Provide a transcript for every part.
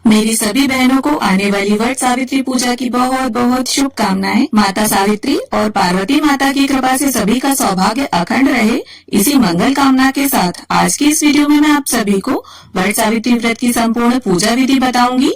मेरी सभी बहनों को आने वाली वट सावित्री पूजा की बहुत बहुत शुभकामनाएं। माता सावित्री और पार्वती माता की कृपा से सभी का सौभाग्य अखंड रहे, इसी मंगल कामना के साथ आज की इस वीडियो में मैं आप सभी को वट सावित्री व्रत की संपूर्ण पूजा विधि बताऊंगी।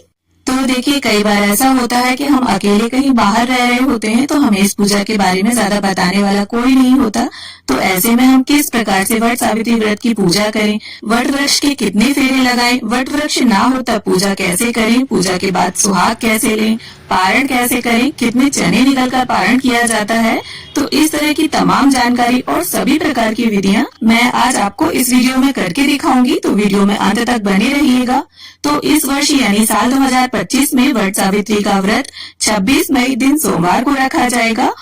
तो देखिए, कई बार ऐसा होता है कि हम अकेले कहीं बाहर रह रहे होते हैं तो हमें इस पूजा के बारे में ज्यादा बताने वाला कोई नहीं होता। तो ऐसे में हम किस प्रकार से वट सावित्री व्रत की पूजा करें, वट वृक्ष के कितने फेरे लगाएं, वट वृक्ष ना हो तब पूजा कैसे करें, पूजा के बाद सुहाग कैसे लें, पारण कैसे करें, कितने चने निकलकर पारण किया जाता है, तो इस तरह की तमाम जानकारी और सभी प्रकार की विधियां मैं आज आपको इस वीडियो में करके दिखाऊंगी। तो वीडियो में अंत तक बने रहिएगा। तो इस वर्ष यानी साल 2025 में वट सावित्री का व्रत 26 मई दिन सोमवार को रखा जाएगा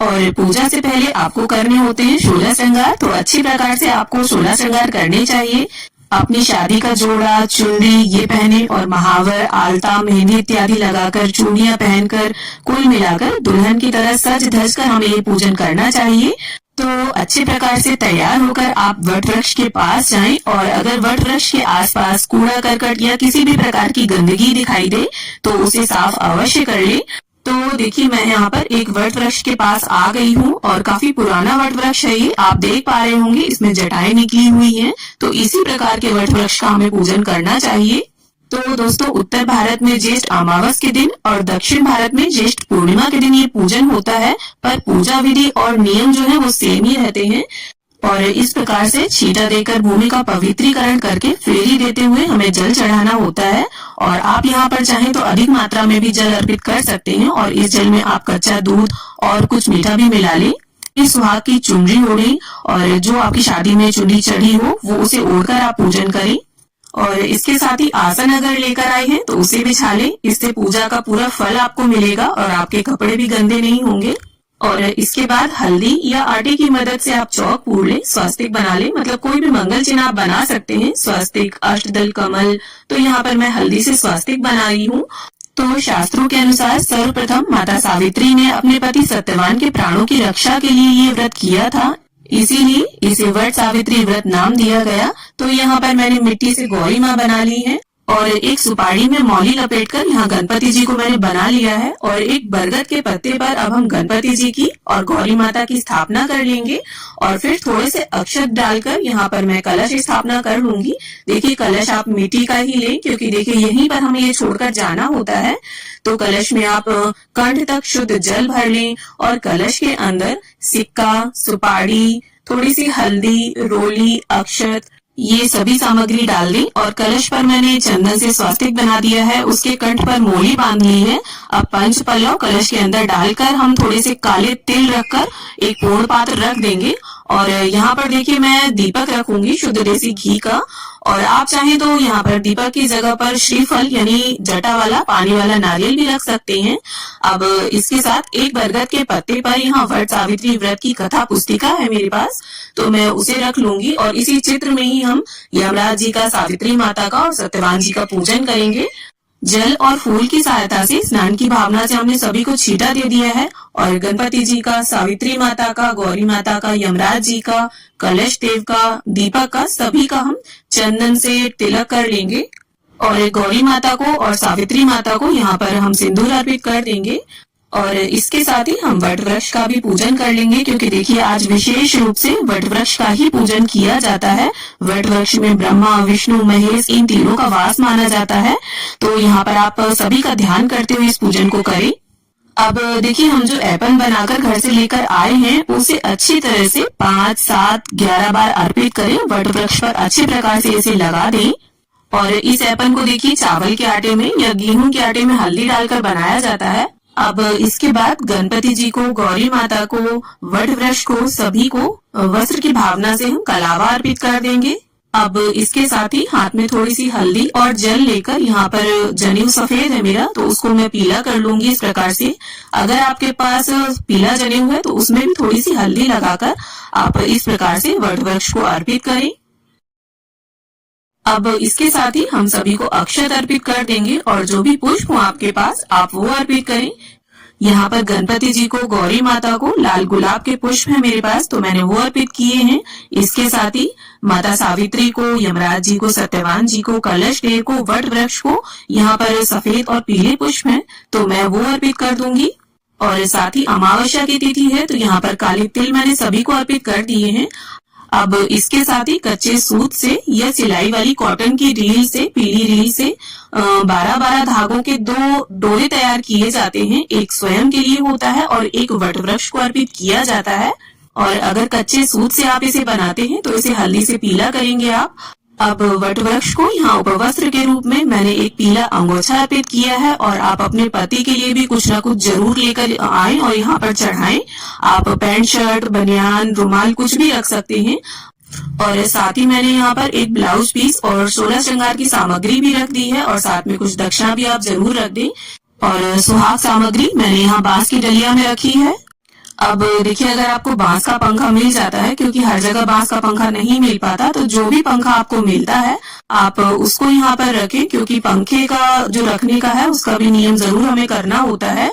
और पूजा से पहले आपको करने होते हैं 16 श्रृंगार। तो अच्छी प्रकार से आपको 16 श्रृंगार करने चाहिए। अपनी शादी का जोड़ा, चुनरी ये पहने और महावर, आलता, मेहंदी इत्यादि लगाकर, चूड़ियां पहनकर, कुल मिलाकर दुल्हन की तरह सज धज कर हमें ये पूजन करना चाहिए। तो अच्छे प्रकार से तैयार होकर आप वट वृक्ष के पास जाएं और अगर वट वृक्ष के आसपास कूड़ा करकट या किसी भी प्रकार की गंदगी दिखाई दे तो उसे साफ अवश्य कर ले। तो देखिए, मैं यहाँ पर एक वट वृक्ष के पास आ गई हूँ और काफी पुराना वट वृक्ष है ये। आप देख पा रहे होंगे इसमें जटाएं निकली हुई हैं। तो इसी प्रकार के वट वृक्ष का हमें पूजन करना चाहिए। तो दोस्तों, उत्तर भारत में ज्येष्ठ अमावस के दिन और दक्षिण भारत में ज्येष्ठ पूर्णिमा के दिन ये पूजन होता है, पर पूजा विधि और नियम जो है वो सेम ही रहते हैं। और इस प्रकार से छींटा देकर भूमि का पवित्रीकरण करके फेरी देते हुए हमें जल चढ़ाना होता है। और आप यहाँ पर चाहें तो अधिक मात्रा में भी जल अर्पित कर सकते हैं और इस जल में आप कच्चा दूध और कुछ मीठा भी मिला लें। इस सुहाग की चुनरी ओढ़ें और जो आपकी शादी में चुनरी चढ़ी हो वो उसे ओढ़कर आप पूजन करें। और इसके साथ ही आसन अगर लेकर आए हैं तो उसे बिछा लें। इससे पूजा का पूरा फल आपको मिलेगा और आपके कपड़े भी गंदे नहीं होंगे। और इसके बाद हल्दी या आटे की मदद से आप चौक पूर लें, स्वास्तिक बना लें, मतलब कोई भी मंगल चिन्ह आप बना सकते हैं, स्वास्तिक, अष्टदल, कमल। तो यहाँ पर मैं हल्दी से स्वास्तिक बना रही हूँ। तो शास्त्रों के अनुसार सर्वप्रथम माता सावित्री ने अपने पति सत्यवान के प्राणों की रक्षा के लिए ये व्रत किया था, इसीलिए इसे वट सावित्री व्रत नाम दिया गया। तो यहाँ पर मैंने मिट्टी से गौरी माँ बना ली है और एक सुपारी में मौली लपेटकर यहाँ गणपति जी को मैंने बना लिया है। और एक बरगद के पत्ते पर अब हम गणपति जी की और गौरी माता की स्थापना कर लेंगे और फिर थोड़े से अक्षत डालकर यहाँ पर मैं कलश स्थापना कर लूंगी। देखिए, कलश आप मिट्टी का ही लें क्योंकि देखिए यहीं पर हमें ये छोड़कर जाना होता है। तो कलश में आप कंठ तक शुद्ध जल भर लें और कलश के अंदर सिक्का, सुपारी, थोड़ी सी हल्दी, रोली, अक्षत ये सभी सामग्री डाल दी और कलश पर मैंने चंदन से स्वास्तिक बना दिया है, उसके कंठ पर मोली बांध ली है। अब पंच पल्लव कलश के अंदर डालकर हम थोड़े से काले तिल रखकर एक पूर्ण पात्र रख देंगे। और यहाँ पर देखिए मैं दीपक रखूंगी शुद्ध देसी घी का। और आप चाहें तो यहाँ पर दीपक की जगह पर श्रीफल यानी जटा वाला पानी वाला नारियल भी रख सकते हैं। अब इसके साथ एक बरगद के पत्ते पर यहाँ वट सावित्री व्रत की कथा पुस्तिका है मेरे पास, तो मैं उसे रख लूंगी और इसी चित्र में ही हम यमराज जी का, सावित्री माता का और सत्यवान जी का पूजन करेंगे। जल और फूल की सहायता से स्नान की भावना से हमने सभी को छींटा दे दिया है और गणपति जी का, सावित्री माता का, गौरी माता का, यमराज जी का, कलश देव का, दीपक का, सभी का हम चंदन से तिलक कर लेंगे। और गौरी माता को और सावित्री माता को यहाँ पर हम सिंदूर अर्पित कर देंगे। और इसके साथ ही हम वट वृक्ष का भी पूजन कर लेंगे क्योंकि देखिए आज विशेष रूप से वट वृक्ष का ही पूजन किया जाता है। वट वृक्ष में ब्रह्मा, विष्णु, महेश इन तीनों का वास माना जाता है। तो यहाँ पर आप सभी का ध्यान करते हुए इस पूजन को करें। अब देखिए, हम जो ऐपन बनाकर घर से लेकर आए हैं उसे अच्छी तरह से 5, 7, 11 बार अर्पित करें। वट वृक्ष पर अच्छे प्रकार से इसे लगा दें। और इस ऐपन को देखिए चावल के आटे में या गेहूं के आटे में हल्दी डालकर बनाया जाता है। अब इसके बाद गणपति जी को, गौरी माता को, वट वृक्ष को, सभी को वस्त्र की भावना से हम कलावा अर्पित कर देंगे। अब इसके साथ ही हाथ में थोड़ी सी हल्दी और जल लेकर यहाँ पर जनेऊ सफेद है मेरा तो उसको मैं पीला कर लूंगी इस प्रकार से। अगर आपके पास पीला जनेऊ है तो उसमें भी थोड़ी सी हल्दी लगाकर आप इस प्रकार से वट वृक्ष को अर्पित करें। अब इसके साथ ही हम सभी को अक्षत अर्पित कर देंगे और जो भी पुष्प हो आपके पास आप वो अर्पित करें। यहाँ पर गणपति जी को, गौरी माता को लाल गुलाब के पुष्प है मेरे पास, तो मैंने वो अर्पित किए हैं। इसके साथ ही माता सावित्री को, यमराज जी को, सत्यवान जी को, कलश देव को, वट वृक्ष को, यहाँ पर सफेद और पीले पुष्प हैं तो मैं वो अर्पित कर दूंगी। और साथ ही अमावस्या की तिथि है तो यहाँ पर काले तिल मैंने सभी को अर्पित कर दिए हैं। अब इसके साथ ही कच्चे सूत से या सिलाई वाली कॉटन की रील से, पीली रील से 12-12 धागों के 2 डोले तैयार किए जाते हैं। एक स्वयं के लिए होता है और एक वट वृक्ष को अर्पित किया जाता है। और अगर कच्चे सूत से आप इसे बनाते हैं तो इसे हल्दी से पीला करेंगे आप। अब वट वृक्ष को यहाँ उपवस्त्र के रूप में मैंने एक पीला अंगोछा अर्पित किया है और आप अपने पति के लिए भी कुछ ना कुछ जरूर लेकर आए और यहाँ पर चढ़ाएं। आप पैंट, शर्ट, बनियान, रुमाल कुछ भी रख सकते हैं। और साथ ही मैंने यहाँ पर एक ब्लाउज पीस और 16 श्रृंगार की सामग्री भी रख दी है और साथ में कुछ दक्षिणा भी आप जरूर रख दें। और सुहाग सामग्री मैंने यहाँ बांस की डलिया में रखी है। अब देखिए, अगर आपको बांस का पंखा मिल जाता है, क्योंकि हर जगह बांस का पंखा नहीं मिल पाता, तो जो भी पंखा आपको मिलता है आप उसको यहाँ पर रखें, क्योंकि पंखे का जो रखने का है उसका भी नियम जरूर हमें करना होता है।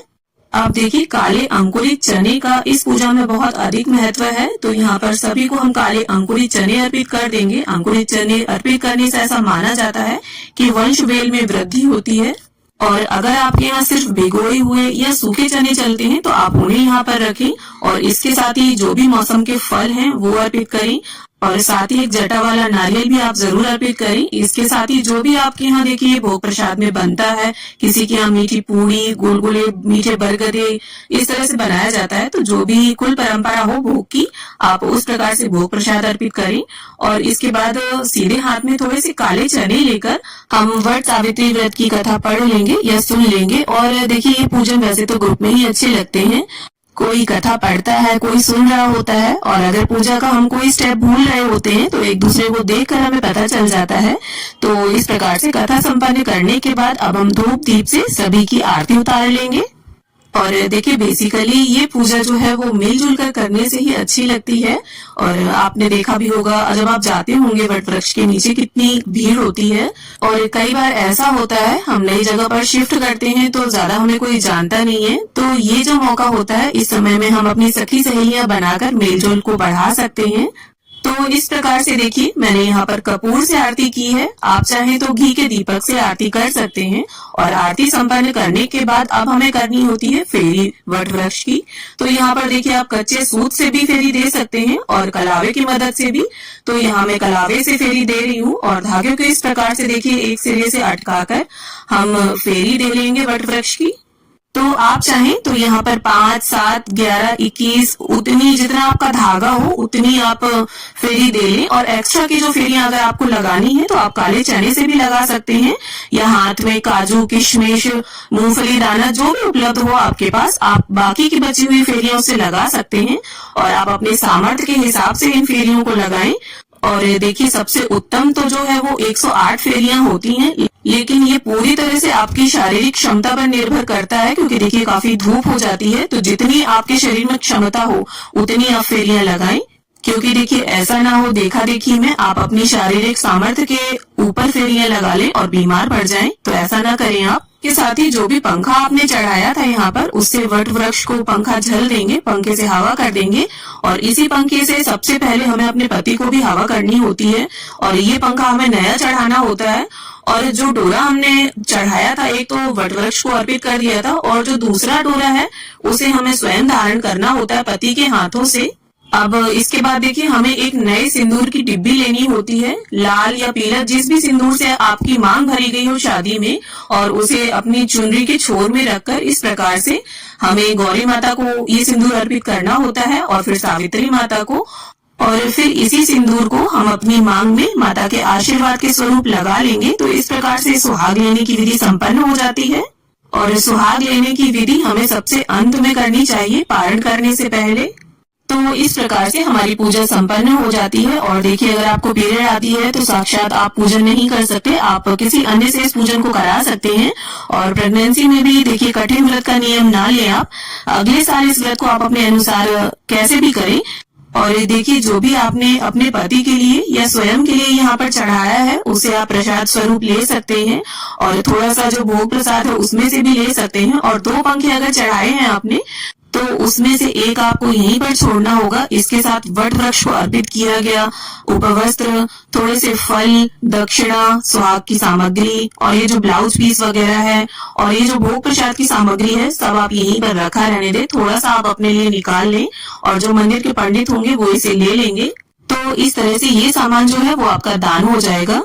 अब देखिए, काले अंकुरित चने का इस पूजा में बहुत अधिक महत्व है, तो यहाँ पर सभी को हम काले अंकुरित चने अर्पित कर देंगे। अंकुरित चने अर्पित करने से ऐसा माना जाता है कि वंश वेल में वृद्धि होती है। और अगर आपके यहाँ सिर्फ भिगोए हुए या सूखे चने चलते हैं तो आप उन्हें यहाँ पर रखें। और इसके साथ ही जो भी मौसम के फल हैं वो अर्पित करें और साथ ही एक जटा वाला नारियल भी आप जरूर अर्पित करें। इसके साथ ही जो भी आपके यहाँ देखिए भोग प्रसाद में बनता है, किसी के यहाँ मीठी पूड़ी, गुलगुले, मीठे बरगदे इस तरह से बनाया जाता है, तो जो भी कुल परंपरा हो भोग की, आप उस प्रकार से भोग प्रसाद अर्पित करें। और इसके बाद सीधे हाथ में थोड़े से काले चने लेकर हम वट सावित्री व्रत की कथा पढ़ लेंगे या सुन लेंगे। और देखिए, ये पूजन वैसे तो ग्रुप में ही अच्छे लगते हैं। कोई कथा पढ़ता है, कोई सुन रहा होता है, और अगर पूजा का हम कोई स्टेप भूल रहे होते हैं तो एक दूसरे को देखकर हमें पता चल जाता है। तो इस प्रकार से कथा संपन्न करने के बाद अब हम धूप दीप से सभी की आरती उतार लेंगे। और देखिए, बेसिकली ये पूजा जो है वो मिलजुल कर करने से ही अच्छी लगती है। और आपने देखा भी होगा, जब आप जाते होंगे वट वृक्ष के नीचे कितनी भीड़ होती है। और कई बार ऐसा होता है, हम नई जगह पर शिफ्ट करते हैं तो ज्यादा हमें कोई जानता नहीं है, तो ये जो मौका होता है, इस समय में हम अपनी सखी सहेलियां बनाकर मेलजोल को बढ़ा सकते हैं। तो इस प्रकार से देखिए, मैंने यहाँ पर कपूर से आरती की है। आप चाहें तो घी के दीपक से आरती कर सकते हैं। और आरती संपन्न करने के बाद अब हमें करनी होती है फेरी वट वृक्ष की। तो यहाँ पर देखिए, आप कच्चे सूत से भी फेरी दे सकते हैं और कलावे की मदद से भी। तो यहाँ मैं कलावे से फेरी दे रही हूँ और धागे को इस प्रकार से देखिए एक सिरे से अटकाकर हम फेरी दे लेंगे वट वृक्ष की। तो आप चाहें तो यहाँ पर 5, 7, 11, 21 उतनी जितना आपका धागा हो उतनी आप फेरी दे लें। और एक्स्ट्रा की जो फेरियां अगर आपको लगानी है तो आप काले चने से भी लगा सकते हैं, या हाथ में काजू, किशमिश, मूंगफली दाना जो भी उपलब्ध हो आपके पास, आप बाकी की बची हुई फेरियां उससे लगा सकते हैं। और आप अपने सामर्थ्य के हिसाब से इन फेरियों को लगाएं। और देखिए, सबसे उत्तम तो जो है वो 108 फेरियां होती हैं, लेकिन ये पूरी तरह से आपकी शारीरिक क्षमता पर निर्भर करता है, क्योंकि देखिए काफी धूप हो जाती है। तो जितनी आपके शरीर में क्षमता हो उतनी आप फेरियां लगाएं, क्योंकि देखिए ऐसा ना हो देखा देखी में आप अपनी शारीरिक सामर्थ्य के ऊपर फेरियां लगा लें और बीमार पड़ जाएं, तो ऐसा ना करें आप। के साथ ही जो भी पंखा आपने चढ़ाया था यहाँ पर, उससे वट वृक्ष को पंखा झल देंगे, पंखे से हवा कर देंगे। और इसी पंखे से सबसे पहले हमें अपने पति को भी हवा करनी होती है। और ये पंखा हमें नया चढ़ाना होता है। और जो डोरा हमने चढ़ाया था, एक तो वट वृक्ष को अर्पित कर दिया था, और जो दूसरा डोरा है उसे हमें स्वयं धारण करना होता है पति के हाथों से। अब इसके बाद देखिए, हमें एक नए सिंदूर की डिब्बी लेनी होती है, लाल या पीला, जिस भी सिंदूर से आपकी मांग भरी गई हो शादी में, और उसे अपनी चुनरी के छोर में रखकर इस प्रकार से हमें गौरी माता को ये सिंदूर अर्पित करना होता है और फिर सावित्री माता को। और फिर इसी सिंदूर को हम अपनी मांग में माता के आशीर्वाद के स्वरूप लगा लेंगे। तो इस प्रकार से सुहाग लेने की विधि संपन्न हो जाती है। और सुहाग लेने की विधि हमें सबसे अंत में करनी चाहिए, पारण करने से पहले। तो इस प्रकार से हमारी पूजा संपन्न हो जाती है। और देखिए, अगर आपको पीरियड आती है तो साक्षात आप पूजन नहीं कर सकते, आप किसी अन्य से इस पूजन को करा सकते हैं। और प्रेगनेंसी में भी देखिए, कठिन व्रत का नियम ना लें आप। अगले साल इस व्रत को आप अपने अनुसार कैसे भी करें। और ये देखिए, जो भी आपने अपने पति के लिए या स्वयं के लिए यहाँ पर चढ़ाया है उसे आप प्रसाद स्वरूप ले सकते हैं, और थोड़ा सा जो भोग प्रसाद है उसमें से भी ले सकते हैं। और 2 पंखे अगर चढ़ाए हैं आपने तो उसमें से एक आपको यहीं पर छोड़ना होगा। इसके साथ वट वृक्ष को अर्पित किया गया उपवस्त्र, थोड़े से फल, दक्षिणा, सुहाग की सामग्री और ये जो ब्लाउज पीस वगैरह है और ये जो भोग प्रसाद की सामग्री है सब आप यहीं पर रखा रहने दें। थोड़ा सा आप अपने लिए निकाल लें और जो मंदिर के पंडित होंगे वो इसे ले लेंगे। तो इस तरह से ये सामान जो है वो आपका दान हो जाएगा।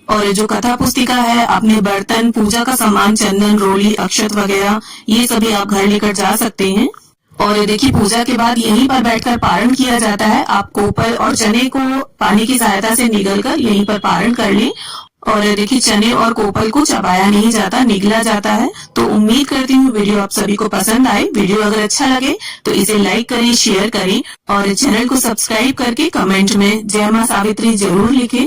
और जो कथा पुस्तिका है, अपने बर्तन, पूजा का सामान, चंदन, रोली, अक्षत वगैरह ये सभी आप घर लेकर जा सकते हैं। और देखिए, पूजा के बाद यहीं पर बैठकर पारण किया जाता है। आप कोपल और चने को पानी की सहायता से निगलकर यहीं पर पारण कर लें। और देखिए, चने और कोपल को चबाया नहीं जाता, निगला जाता है। तो उम्मीद करती हूँ वीडियो आप सभी को पसंद आए। वीडियो अगर अच्छा लगे तो इसे लाइक करें, शेयर करें और चैनल को सब्सक्राइब करके कमेंट में जय मां सावित्री जरूर लिखें।